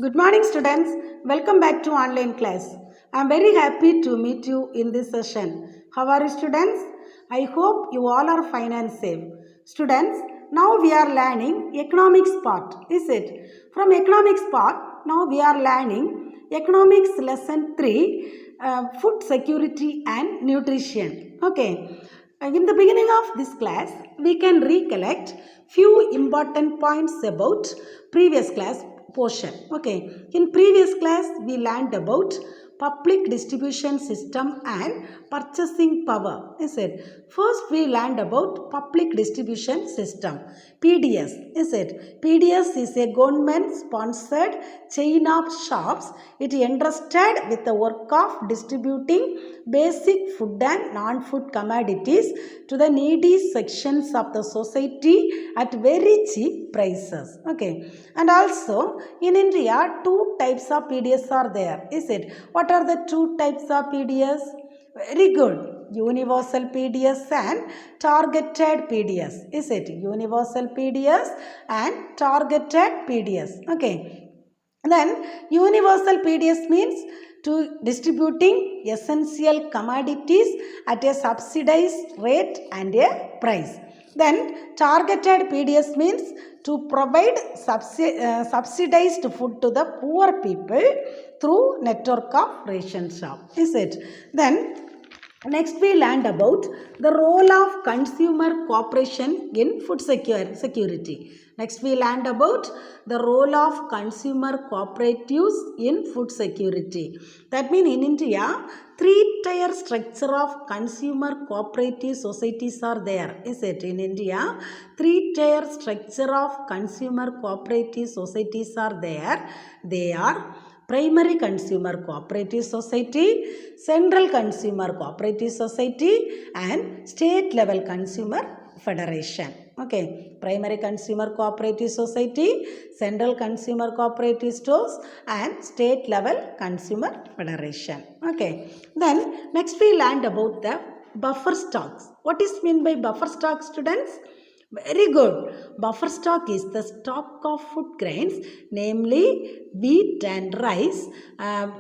Good morning, students. Welcome back to online class. I am very happy to meet you in this session. How are you, students? I hope you all are fine and safe. Students, now we are learning economics part, is it? From economics part, now we are learning economics lesson 3, food security and nutrition. Okay. In the beginning of this class, we can recollect few important points about previous class portion. Okay, in previous class we learned about public distribution system and purchasing power. Is it? First we learned about public distribution system, PDS. Is it? PDS is a government sponsored chain of shops. It entrusted with the work of distributing basic food and non-food commodities to the needy sections of the society at very cheap prices. Okay, and also in India, two types of PDS are there. Is it? What are the two types of PDS? Very good. Universal PDS and targeted PDS. Is it? Universal PDS and targeted PDS. Okay. Then universal PDS means to distributing essential commodities at a subsidized rate and a price. Then targeted PDS means to provide subsidized food to the poor people through network of ration shop. Is it? Then next we learned about the role of consumer cooperation in food security. Next we learned about the role of consumer cooperatives in food security. That means in India, three-tier structure of consumer cooperative societies are there. Is it? In India, three-tier structure of consumer cooperative societies are there. They are Primary Consumer Cooperative Society, Central Consumer Cooperative Society and State Level Consumer Federation. Okay, Primary Consumer Cooperative Society, Central Consumer Cooperative Stores and State Level Consumer Federation. Okay, then next we learned about the buffer stocks. What is meant by buffer stock, students? Very good. Buffer stock is the stock of food grains, namely wheat and rice.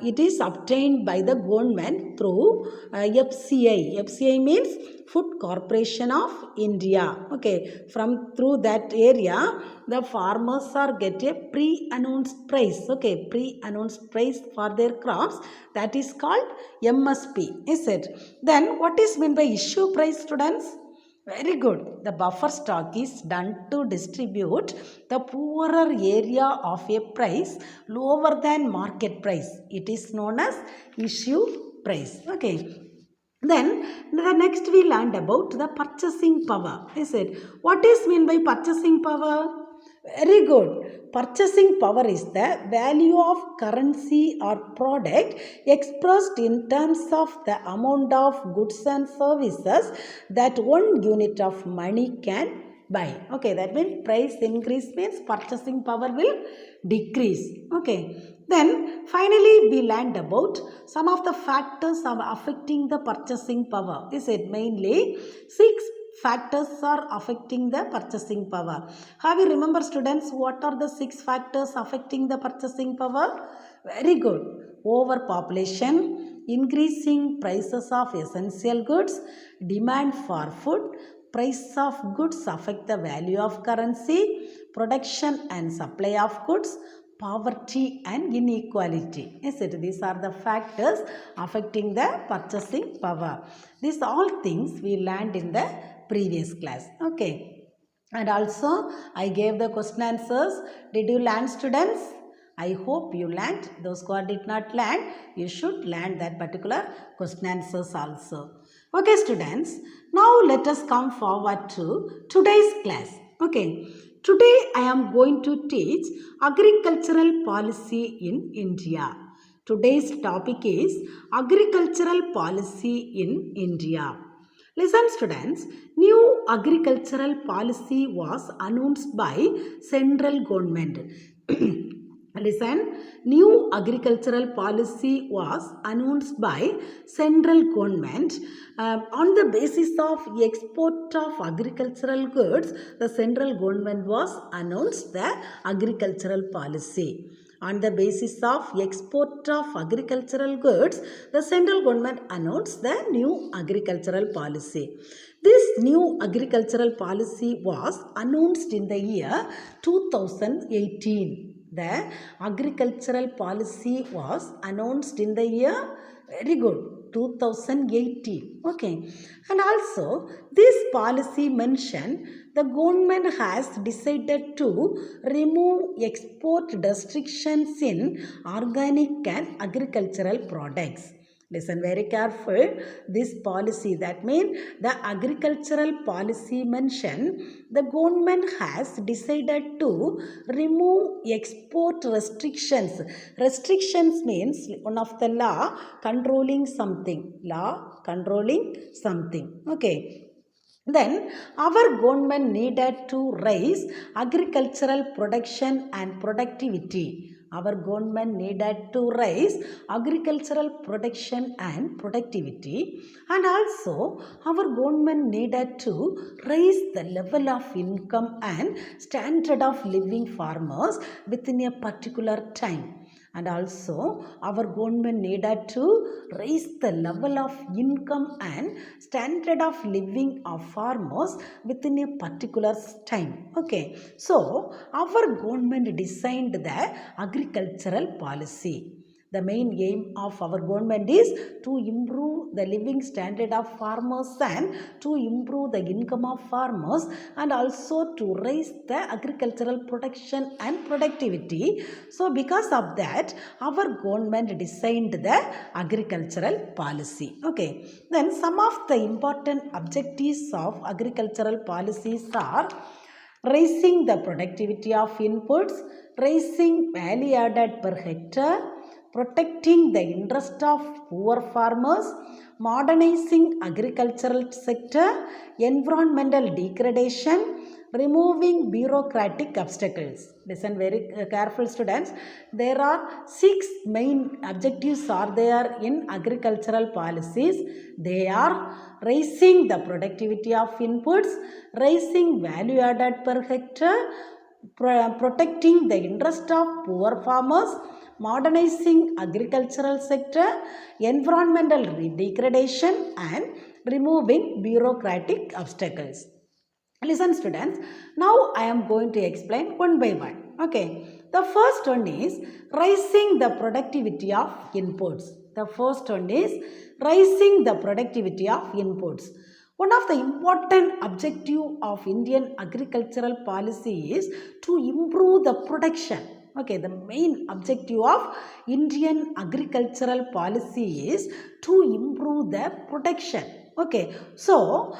It is obtained by the government through FCI. FCI means Food Corporation of India. Okay, through that area, the farmers are get a pre-announced price. Okay, pre-announced price for their crops. That is called MSP. Is it? Then what is meant by issue price, students? Very good. The buffer stock is done to distribute the poorer area of a price lower than market price. It is known as issue price. Okay. Then the next we learned about the purchasing power. Is it? What is meant by purchasing power? Very good. Purchasing power is the value of currency or product expressed in terms of the amount of goods and services that one unit of money can buy. Okay, that means price increase means purchasing power will decrease. Okay. Then finally we learned about some of the factors of affecting the purchasing power. Is it? Mainly 6 factors are affecting the purchasing power. Have you remember, students, what are the 6 factors affecting the purchasing power? Very good. Overpopulation, increasing prices of essential goods, demand for food, price of goods affect the value of currency, production and supply of goods, poverty and inequality. Is it? These are the factors affecting the purchasing power. These all things we learned in the previous class. Okay. And also I gave the question answers. Did you learn, students? I hope you learned. Those who did not learn, you should learn that particular question answers also. Okay, students. Now let us come forward to today's class. Okay. Today I am going to teach agricultural policy in India. Today's topic is agricultural policy in India. Listen, students, new agricultural policy was announced by central government. Listen, new agricultural policy was announced by central government on the basis of export of agricultural goods. The central government was announced the agricultural policy. On the basis of export of agricultural goods, the central government announced the new agricultural policy. This new agricultural policy was announced in the year 2018. The agricultural policy was announced in the year, very good, 2018. Okay, and also this policy mentioned the government has decided to remove export restrictions in organic and agricultural products. Listen very careful. This policy, that means the agricultural policy mentioned the government has decided to remove export restrictions. Restrictions means one of the law controlling something. Law controlling something. Okay. Then our government needed to raise agricultural production and productivity. Our government needed to raise agricultural production and productivity, and also our government needed to raise the level of income and standard of living farmers within a particular time. And also our government needed to raise the level of income and standard of living of farmers within a particular time. Okay, so our government designed the agricultural policy. The main aim of our government is to improve the living standard of farmers and to improve the income of farmers, and also to raise the agricultural production and productivity. So because of that, our government designed the agricultural policy. Okay, then some of the important objectives of agricultural policies are raising the productivity of inputs, raising value added per hectare, protecting the interest of poor farmers, modernizing agricultural sector, environmental degradation, removing bureaucratic obstacles. Listen very careful, students. There are 6 main objectives are there in agricultural policies. They are raising the productivity of inputs, raising value added per hectare, protecting the interest of poor farmers, modernizing agricultural sector, environmental degradation, and removing bureaucratic obstacles. Listen, students, now I am going to explain one by one. Okay, the first one is raising the productivity of inputs. The first one is raising the productivity of inputs. One of the important objective of Indian agricultural policy is to improve the production. Okay, the main objective of Indian agricultural policy is to improve the production. Okay, so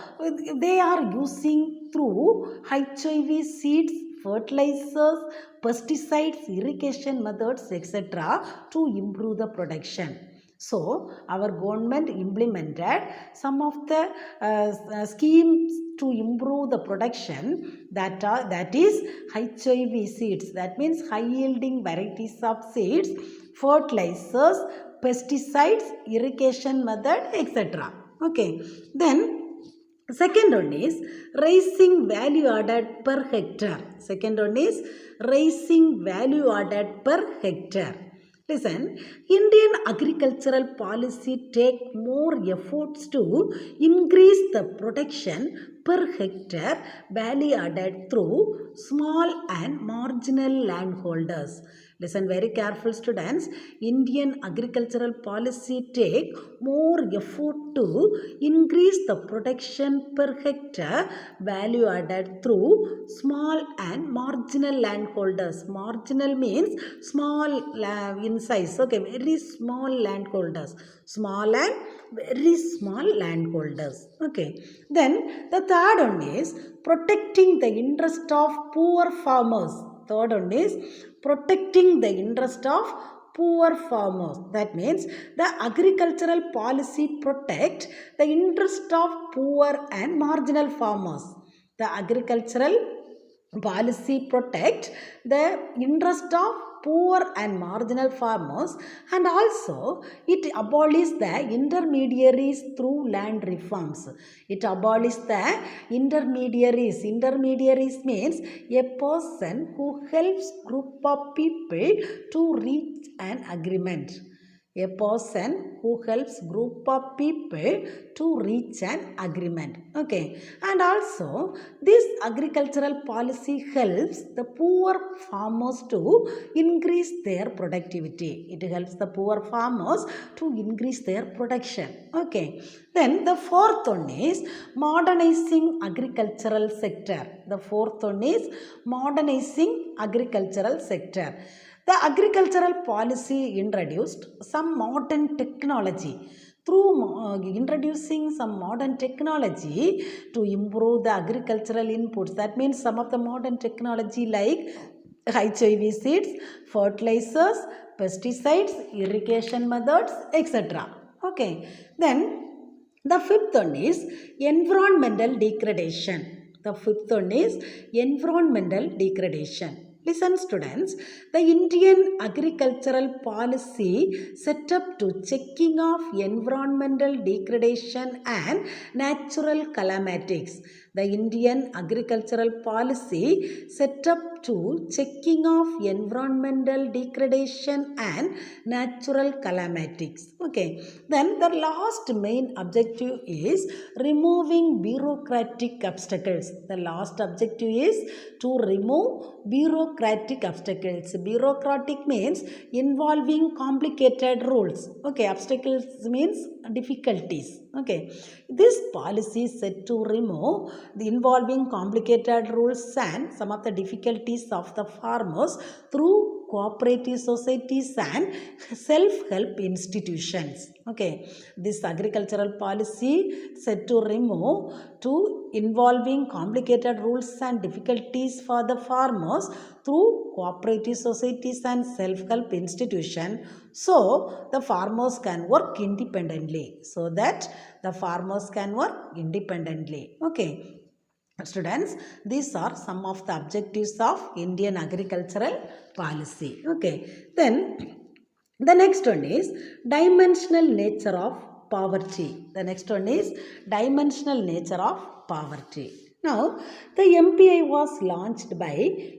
they are using through HIV seeds, fertilizers, pesticides, irrigation methods, etc. to improve the production. So our government implemented some of the schemes to improve the production, that is HIV seeds, that means high yielding varieties of seeds, fertilizers, pesticides, irrigation method, etc. Okay, then second one is raising value added per hectare. Second one is raising value added per hectare. Listen, Indian agricultural policy take more efforts to increase the production per hectare value added through small and marginal landholders. Listen very careful, students. Indian agricultural policy take more effort to increase the production per hectare value added through small and marginal landholders. Marginal means small in size. Okay, very small landholders. Small and very small landholders. Okay, then the third one is protecting the interest of poor farmers. Third one is protecting the interest of poor farmers. That means the agricultural policy protect the interest of poor and marginal farmers. The agricultural policy protect the interest of poor and marginal farmers, and also it abolished the intermediaries through land reforms. It abolished the intermediaries. Intermediaries means a person who helps group of people to reach an agreement. A person who helps group of people to reach an agreement. Okay, and also this agricultural policy helps the poor farmers to increase their productivity. It helps the poor farmers to increase their production. Okay, then the fourth one is modernizing agricultural sector. The fourth one is modernizing agricultural sector. The agricultural policy introduced some modern technology. Through introducing some modern technology to improve the agricultural inputs, that means some of the modern technology like HIV seeds, fertilizers, pesticides, irrigation methods, etc. Okay, then the fifth one is environmental degradation. The fifth one is environmental degradation. Listen students, the Indian agricultural policy set up to checking of environmental degradation and natural calamities. The Indian agricultural policy set up to checking of environmental degradation and natural calamities. Okay, then the last main objective is removing bureaucratic obstacles. The last objective is to remove bureaucratic obstacles. Bureaucratic means involving complicated rules. Okay, obstacles means difficulties. Okay, this policy is set to remove the involving complicated rules and some of the difficulties of the farmers through cooperative societies and self-help institutions. Okay, this agricultural policy set to remove to involving complicated rules and difficulties for the farmers through cooperative societies and self-help institutions, so the farmers can work independently. So that the farmers can work independently. Okay. Students, these are some of the objectives of Indian agricultural policy. Okay, then the next one is dimensional nature of poverty. The next one is dimensional nature of poverty. Now, the MPI was launched by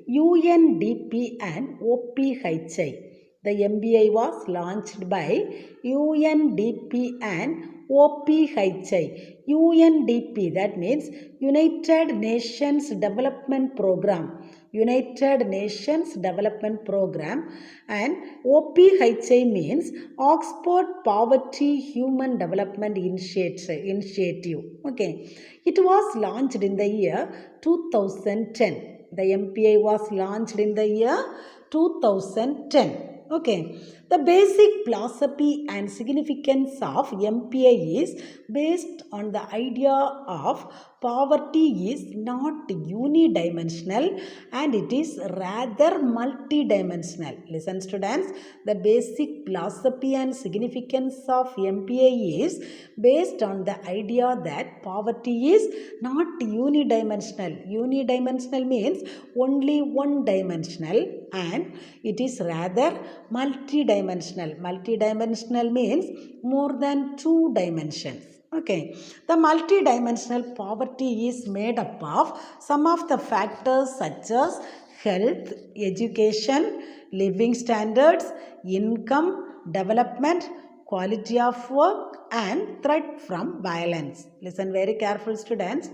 UNDP and OPHI. The MBI was launched by UNDP and OPHI. UNDP, that means United Nations Development Program. United Nations Development Program, and OPHI means Oxford Poverty Human Development Initiative. Okay, it was launched in the year 2010. The MPI was launched in the year 2010. Okay, the basic philosophy and significance of MPI is based on the idea of poverty is not unidimensional and it is rather multidimensional. Listen students, the basic philosophy and significance of MPI is based on the idea that poverty is not unidimensional. Unidimensional means only one dimensional, and it is rather multidimensional. Multidimensional means more than two dimensions. Okay, the multidimensional poverty is made up of some of the factors such as health, education, living standards, income, development, quality of work, and threat from violence. Listen very careful students.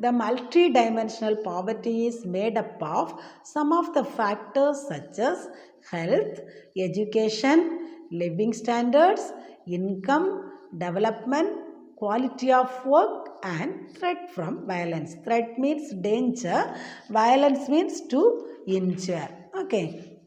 The multidimensional poverty is made up of some of the factors such as health, education, living standards, income, development, quality of work, and threat from violence. Threat means danger, violence means to injure. Okay.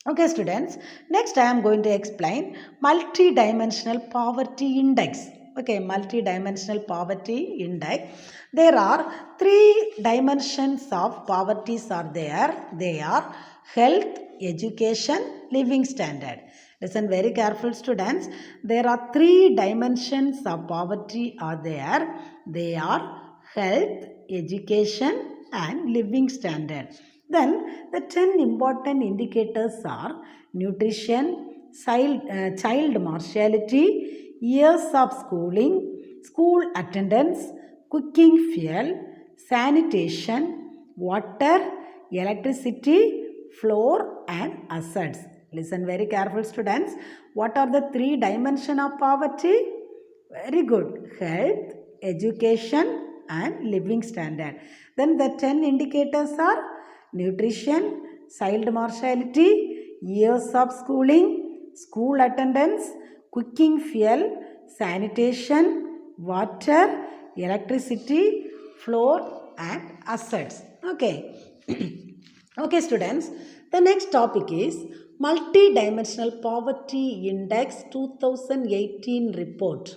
Okay students, next I am going to explain multidimensional poverty index. Okay, multidimensional poverty index. There are three dimensions of poverty are there. They are health, education, living standard. Listen very careful students. There are three dimensions of poverty are there. They are health, education, and living standard. Then the 10 important indicators are nutrition, child mortality, years of schooling, school attendance, cooking fuel, sanitation, water, electricity, floor and assets. Listen very careful students. What are the three dimensions of poverty? Very good. Health, education and living standard. Then the 10 indicators are nutrition, child mortality, years of schooling, school attendance, cooking fuel, sanitation, water, electricity, floor and assets. Okay. Okay students, the next topic is Multi-Dimensional Poverty Index 2018 report.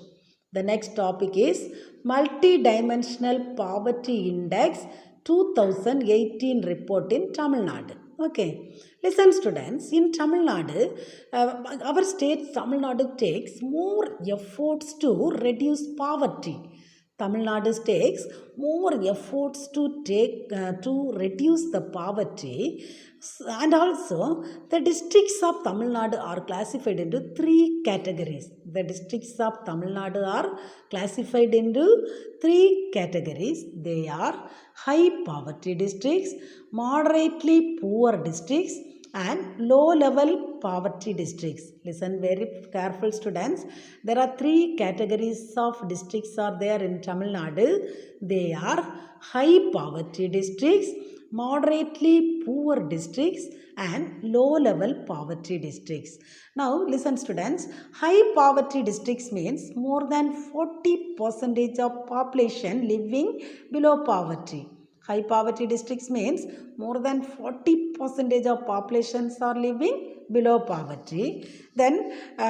The next topic is Multi-Dimensional Poverty Index 2018 report in Tamil Nadu. Okay, listen students, in Tamil Nadu, our state Tamil Nadu takes more efforts to reduce poverty. Tamil Nadu takes more efforts to reduce the poverty, and also the districts of Tamil Nadu are classified into three categories. The districts of Tamil Nadu are classified into three categories. They are high poverty districts, moderately poor districts and low level poverty districts. Listen very careful students. There are three categories of districts are there in Tamil Nadu. They are high poverty districts, moderately poor districts and low level poverty districts. Now listen students, high poverty districts means more than 40% of population living below poverty. High poverty districts means more than 40% of populations are living below poverty. Then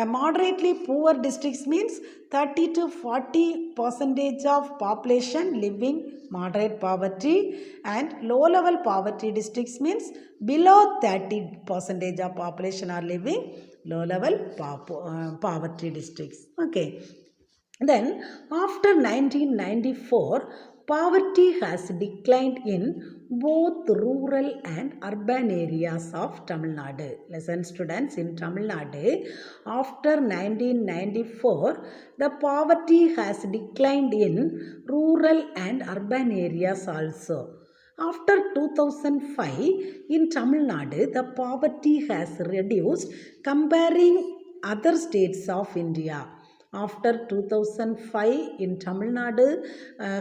moderately poor districts means 30 to 40% of population living moderate poverty, and low level poverty districts means below 30% of population are living low level poverty districts. Okay. Then after 1994, poverty has declined in both rural and urban areas of Tamil Nadu. Listen students, in Tamil Nadu, after 1994, the poverty has declined in rural and urban areas also. After 2005, in Tamil Nadu, the poverty has reduced comparing other states of India. After 2005 in Tamil Nadu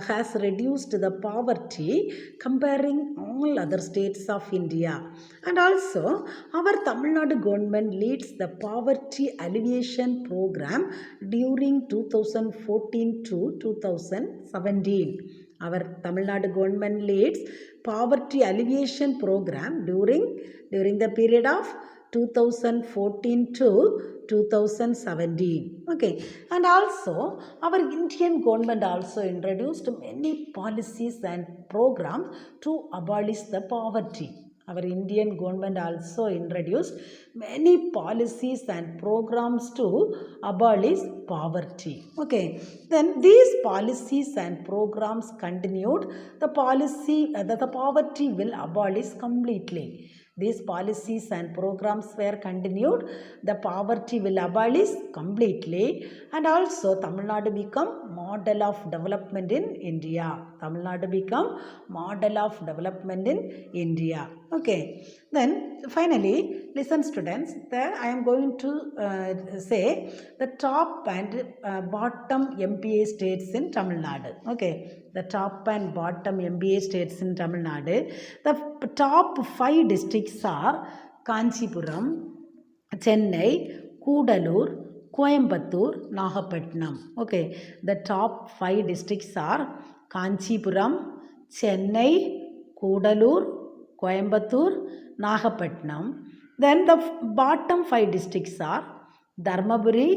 has reduced the poverty comparing all other states of India. And also our Tamil Nadu government leads the poverty alleviation program during 2014 to 2017. Our Tamil Nadu government leads poverty alleviation program during the period of 2014 to 2017. Okay, and also our Indian government also introduced many policies and programs to abolish the poverty. Our Indian government also introduced many policies and programs to abolish poverty. Okay, then these policies and programs continued. The policy the poverty will abolish completely. These policies and programs were continued. The poverty will abolish completely, and also Tamil Nadu become model of development in India. Tamil Nadu become model of development in India. Okay. Then finally, listen students, I am going to say the top and bottom MPA states in Tamil Nadu. Okay, the top and bottom MPA states in Tamil Nadu. The top 5 districts are Kanchipuram, Chennai, Kudalur, Coimbatore, Nagapattinam. Okay, the top 5 districts are Kanchipuram, Chennai, Kudalur, Coimbatore, Nagapattinam. Then the bottom 5 districts are Dharmaburi,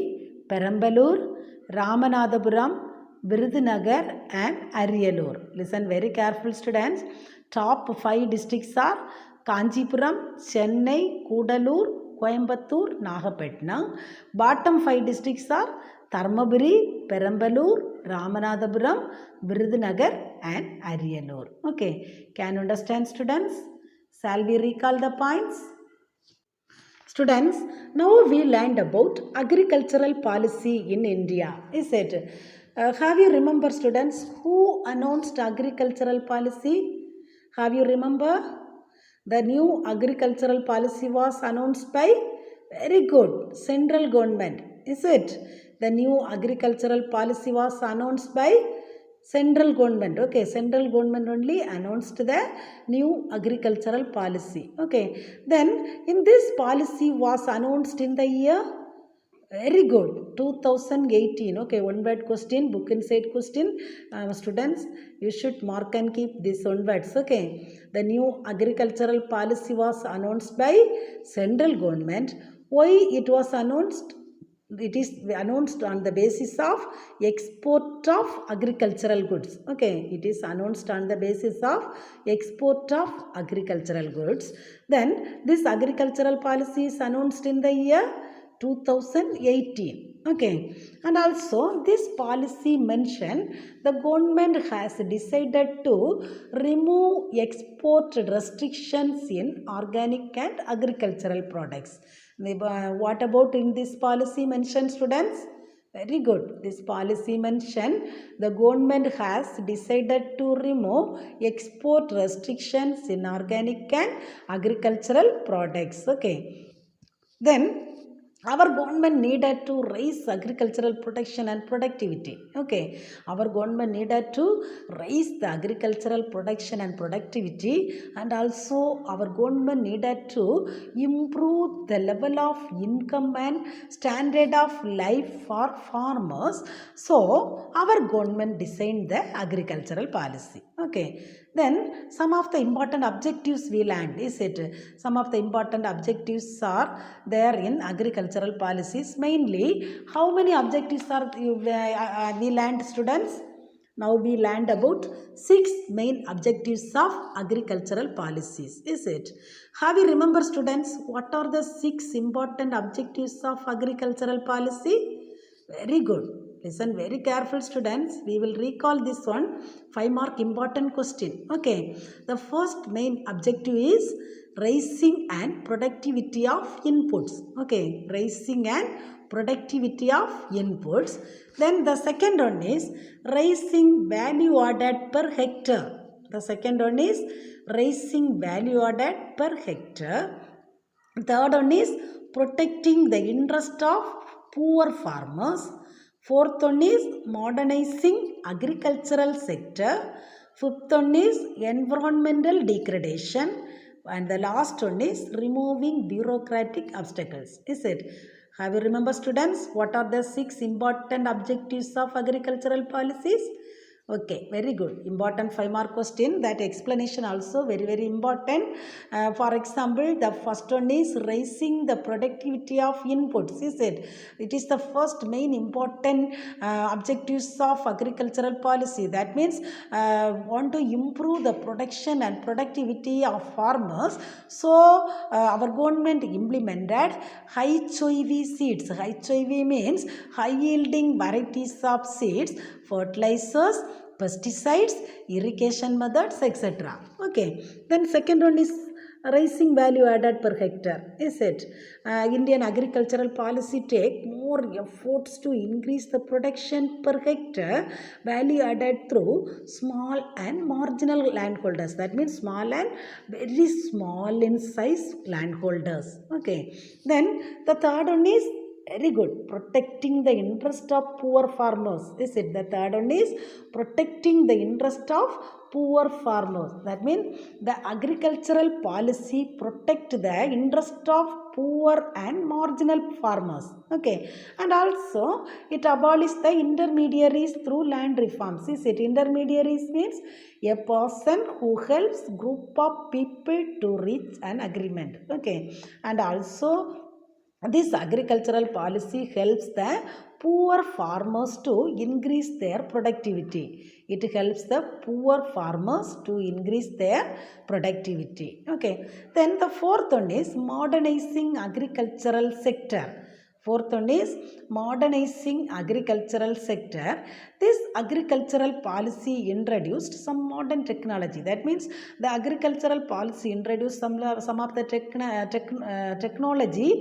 Perambalur, Ramanathapuram, Virudhunagar and Ariyalur. Listen very careful students. Top 5 districts are Kanchipuram, Chennai, Kudalur, Coimbatore, Nagapattinam. Bottom 5 districts are Dharmaburi, Perambalur, Ramanathapuram, Virudhunagar and Ariyalur. Okay, can you understand students? Shall we recall the points? Students, now we learned about agricultural policy in India. Is it? Have you remember, students, who announced agricultural policy? Have you remember? The new agricultural policy was announced by very good central government. Is it? The new agricultural policy was announced by central government. Okay, central government only announced the new agricultural policy. Okay, then in this policy was announced in the year, very good, 2018. Okay, one word question, book inside question. Students, you should mark and keep these one words. Okay, the new agricultural policy was announced by central government. Why it was announced? It is announced on the basis of export of agricultural goods. Okay, it is announced on the basis of export of agricultural goods. Then this agricultural policy is announced in the year 2018. Okay, and also this policy mentioned the government has decided to remove export restrictions in organic and agricultural products. What about in this policy mentioned, students? Very good. This policy mentioned the government has decided to remove export restrictions in organic and agricultural products. Okay. Then our government needed to raise agricultural production and productivity. Okay, our government needed to raise the agricultural production and productivity, and also our government needed to improve the level of income and standard of life for farmers. So our government designed the agricultural policy. Okay, then some of the important objectives we learned. Is it? Some of the important objectives are there in agricultural policies. Mainly, how many objectives are we learned, students? Now we learned about 6 main objectives of agricultural policies. Is it? Have you remember, students, what are the 6 important objectives of agricultural policy? Very good. Listen very careful, students. We will recall this one. 5 mark important question. Okay. The first main objective is raising and productivity of inputs. Okay. Raising and productivity of inputs. Then the second one is raising value added per hectare. The second one is raising value added per hectare. Third one is protecting the interest of poor farmers. Fourth one is modernizing agricultural sector. Fifth one is environmental degradation. And the last one is removing bureaucratic obstacles. Is it? Have you remember, students, what are the 6 important objectives of agricultural policies? Okay, very good. Important 5 mark question. That explanation also very important. For example, the first one is raising the productivity of inputs. Is it? It is the first main important objectives of agricultural policy. That means want to improve the production and productivity of farmers. So our government implemented high HOV seeds. High HOV means high yielding varieties of seeds, fertilizers, pesticides, irrigation methods, etc. Okay. Then second one is raising value added per hectare. Is it? Indian agricultural policy take more efforts to increase the production per hectare value added through small and marginal landholders. That means small and very small in size landholders. Okay. Then the third one is very good. Protecting the interest of poor farmers. Is it? The third one is protecting the interest of poor farmers. That means the agricultural policy protect the interest of poor and marginal farmers. Okay. And also it abolishes the intermediaries through land reforms. Is it? Intermediaries means a person who helps group of people to reach an agreement. Okay. And also this agricultural policy helps the poor farmers to increase their productivity. It helps the poor farmers to increase their productivity. Okay. Then the fourth one is modernizing agricultural sector. Fourth one is modernizing agricultural sector. This agricultural policy introduced some modern technology. That means the agricultural policy introduced some of the technology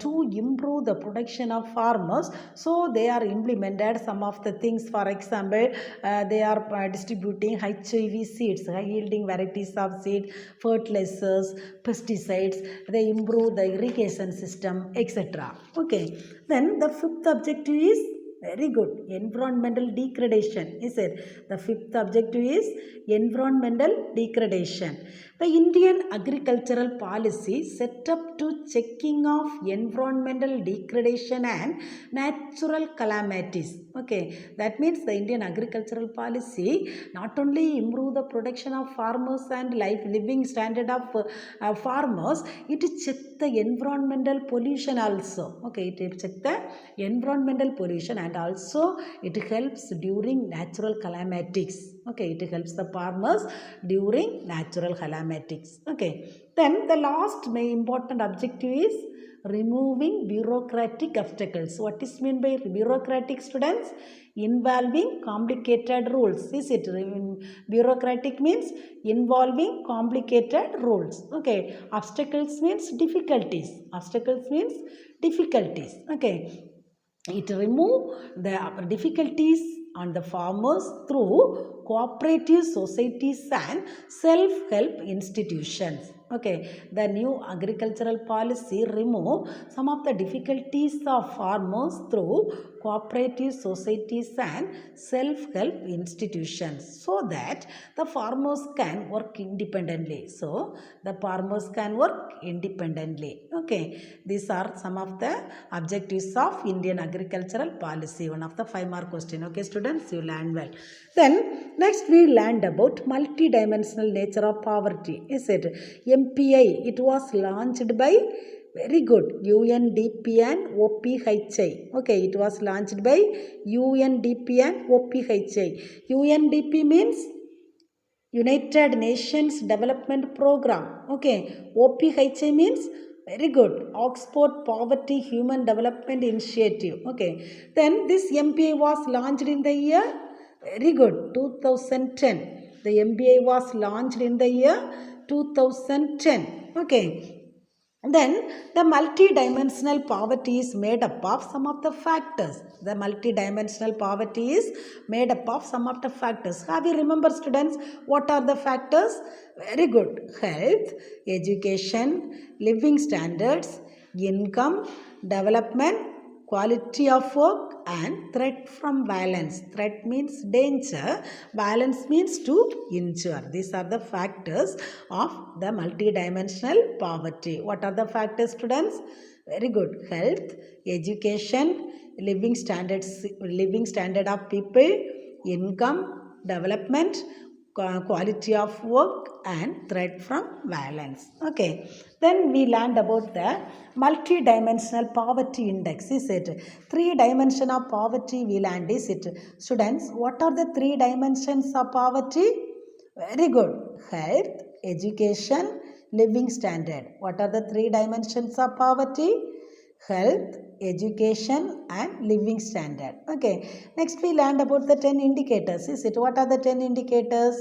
to improve the production of farmers. So they are implemented some of the things. For example, they are distributing HIV seeds, high yielding varieties of seed, fertilizers, pesticides. They improve the irrigation system, etc. Okay. Then the fifth objective is very good, environmental degradation. Is it? The fifth objective is environmental degradation. The Indian agricultural policy set up to checking of environmental degradation and natural calamities. Okay, that means the Indian agricultural policy not only improve the production of farmers and living standard of farmers, it check the environmental pollution also. Okay, it check the environmental pollution and also it helps during natural calamities. Okay, it helps the farmers during natural calamities. Okay, then the last main important objective is removing bureaucratic obstacles. What is meant by bureaucratic, students? Involving complicated rules. Is it? Bureaucratic means involving complicated rules. Okay, obstacles means difficulties. Obstacles means difficulties. Okay, it remove the difficulties on the farmers through cooperative societies and self-help institutions. Okay, the new agricultural policy remove some of the difficulties of farmers through cooperative societies and self-help institutions so that the farmers can work independently. So the farmers can work independently. Okay, these are some of the objectives of Indian agricultural policy. One of the 5-mark question. Okay, students, you learn well. Then next we learned about multi-dimensional nature of poverty. Is it? MPI, it was launched by, very good, UNDP and OPHI. Okay, it was launched by UNDP and OPHI. UNDP means United Nations Development Program. Okay, OPHI means, very good, Oxford Poverty Human Development Initiative. Okay, then this MPI was launched in the year, very good, 2010. The MPI was launched in the year 2010. Okay. Then the multidimensional poverty is made up of some of the factors. The multidimensional poverty is made up of some of the factors. Have you remember, students, what are the factors? Very good. Health, education, living standards, income, development, quality of work and threat from violence. Threat means danger, violence means to injure. These are the factors of the multidimensional poverty. What are the factors, students? Very good. Health, education, living standard of people, income, development, quality of work and threat from violence. Okay, then we learned about the multi-dimensional poverty index. Is it? 3 dimensions of poverty we learned. Is it? Students, what are the 3 dimensions of poverty? Very good. Health, education, living standard. What are the 3 dimensions of poverty? Health, education and living standard. Okay, next we learned about the 10 indicators. Is it? What are the 10 indicators?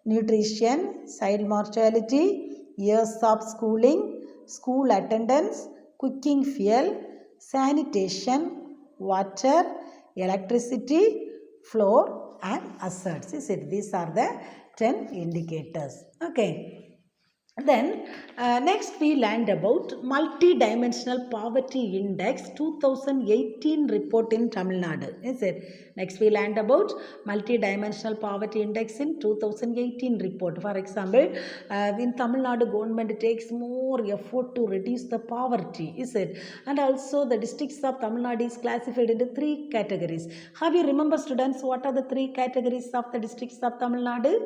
Nutrition, child mortality, years of schooling, school attendance, cooking fuel, sanitation, water, electricity, floor and assets. Is it? These are the 10 indicators. Okay. Then next we learned about multi-dimensional poverty index 2018 report in Tamil Nadu. Is it? Next we learned about multi-dimensional poverty index in 2018 report. For example, in Tamil Nadu government takes more effort to reduce the poverty. Is it? And also the districts of Tamil Nadu is classified into 3 categories. Have you remember, students, what are the 3 categories of the districts of Tamil Nadu?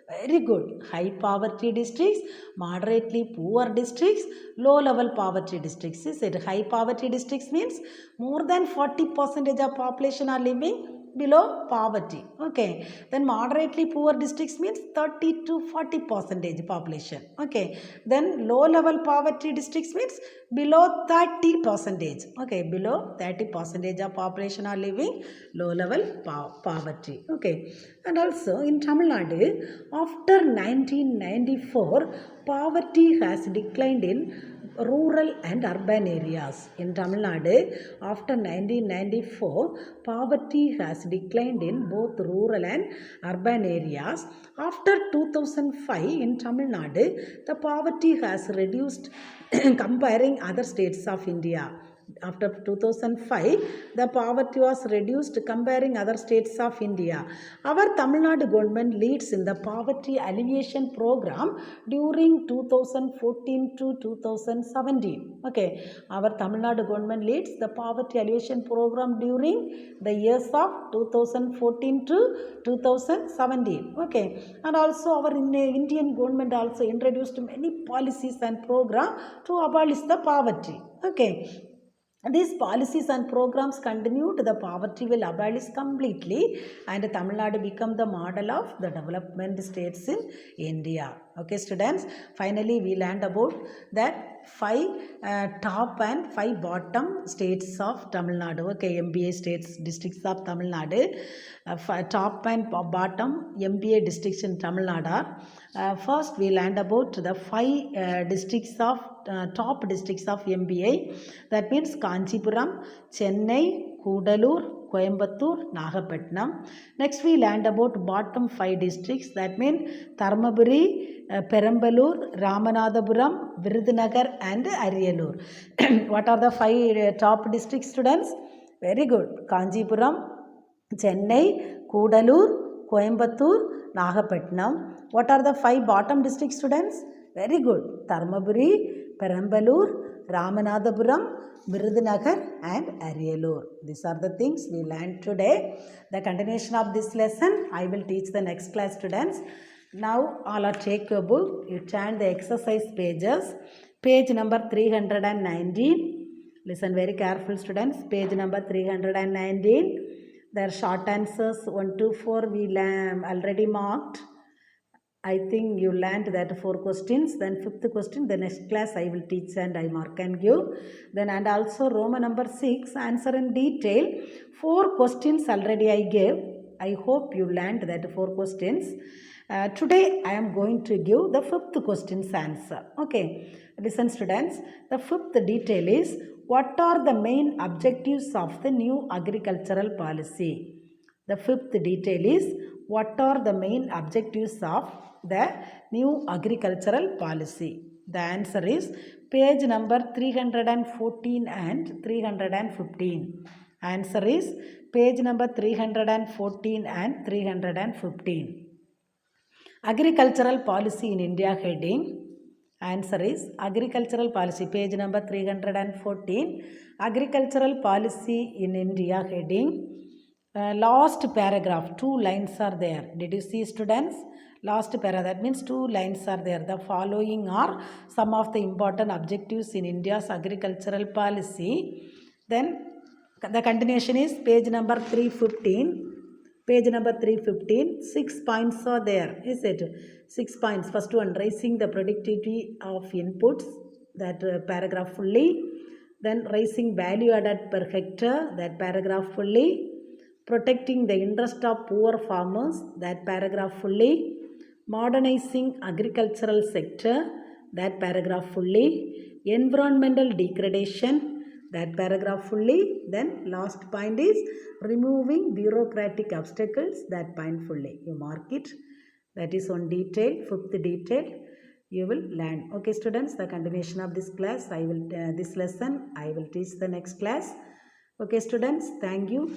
Very good. High poverty districts, moderately poor districts, low level poverty districts. Is it? High poverty districts means more than 40% of population are living below poverty. Okay. Then moderately poor districts means 30 to 40% population. Okay. Then low level poverty districts means below 30%. Okay. Below 30% of population are living low level poverty. Okay. And also in Tamil Nadu, after 1994, poverty has declined in rural and urban areas. In Tamil Nadu, after 1994, poverty has declined in both rural and urban areas. After 2005, in Tamil Nadu, the poverty has reduced comparing other states of India. After 2005, the poverty was reduced comparing other states of India. Our Tamil Nadu government leads in the poverty alleviation program during 2014 to 2017. Okay, our Tamil Nadu government leads the poverty alleviation program during the years of 2014 to 2017. Okay, and also our Indian government also introduced many policies and program to abolish the poverty. Okay. These policies and programs continued, the poverty will abolish completely and Tamil Nadu become the model of the development states in India. Okay students, finally we learned about that 5 top and 5 bottom states of Tamil Nadu. Okay, MBA states, districts of Tamil Nadu. Top and bottom MBA districts in Tamil Nadu. First we learned about the 5 districts of top districts of MBA. That means Kanchipuram, Chennai, Kudalur, Coimbatore, Nagapattinam. Next we learned about bottom 5 districts. That means Dharmaburi, Perambalur, Ramanathapuram, Virudhunagar and Ariyalur. What are the 5 top districts students? Very good. Kanchipuram, Chennai, Kudalur, Coimbatore, Nagapattinam. What are the 5 bottom district students? Very good. Dharmaburi, Perambalur, Ramanathapuram, Virudhunagar and Ariyalur. These are the things we learned today. The continuation of this lesson I will teach the next class students. Now all are take your book. You turn the exercise pages. Page number 319. Listen very careful students. Page number 319. There are short answers 1 to 4 we already marked. I think you learned that 4 questions. Then 5th question, the next class I will teach and I mark and give. Then and also Roman number 6, answer in detail. 4 questions already I gave. I hope you learned that 4 questions. Today I am going to give the 5th question's answer. Okay, listen students. The 5th detail is, what are the main objectives of the new agricultural policy? The 5th detail is, what are the main objectives of the new agricultural policy? The answer is page number 314 and 315. Answer is page number 314 and 315. Agricultural policy in India heading. Answer is agricultural policy, page number 314. Agricultural policy in India heading. Last paragraph, 2 lines are there. Did you see students? Last paragraph, that means 2 lines are there. The following are some of the important objectives in India's agricultural policy. Then the continuation is page number 315. Page number 315, 6 points are there, is it? 6 points. First one, raising the productivity of inputs, that paragraph fully. Then raising value added per hectare, that paragraph fully. Protecting the interest of poor farmers, that paragraph fully. Modernizing agricultural sector, that paragraph fully. Environmental degradation, that paragraph fully. Then last point is removing bureaucratic obstacles, that point fully. You mark it. That is one detail, 5th detail you will learn. Okay students, the continuation of this class, this lesson I will teach the next class. Okay students, thank you.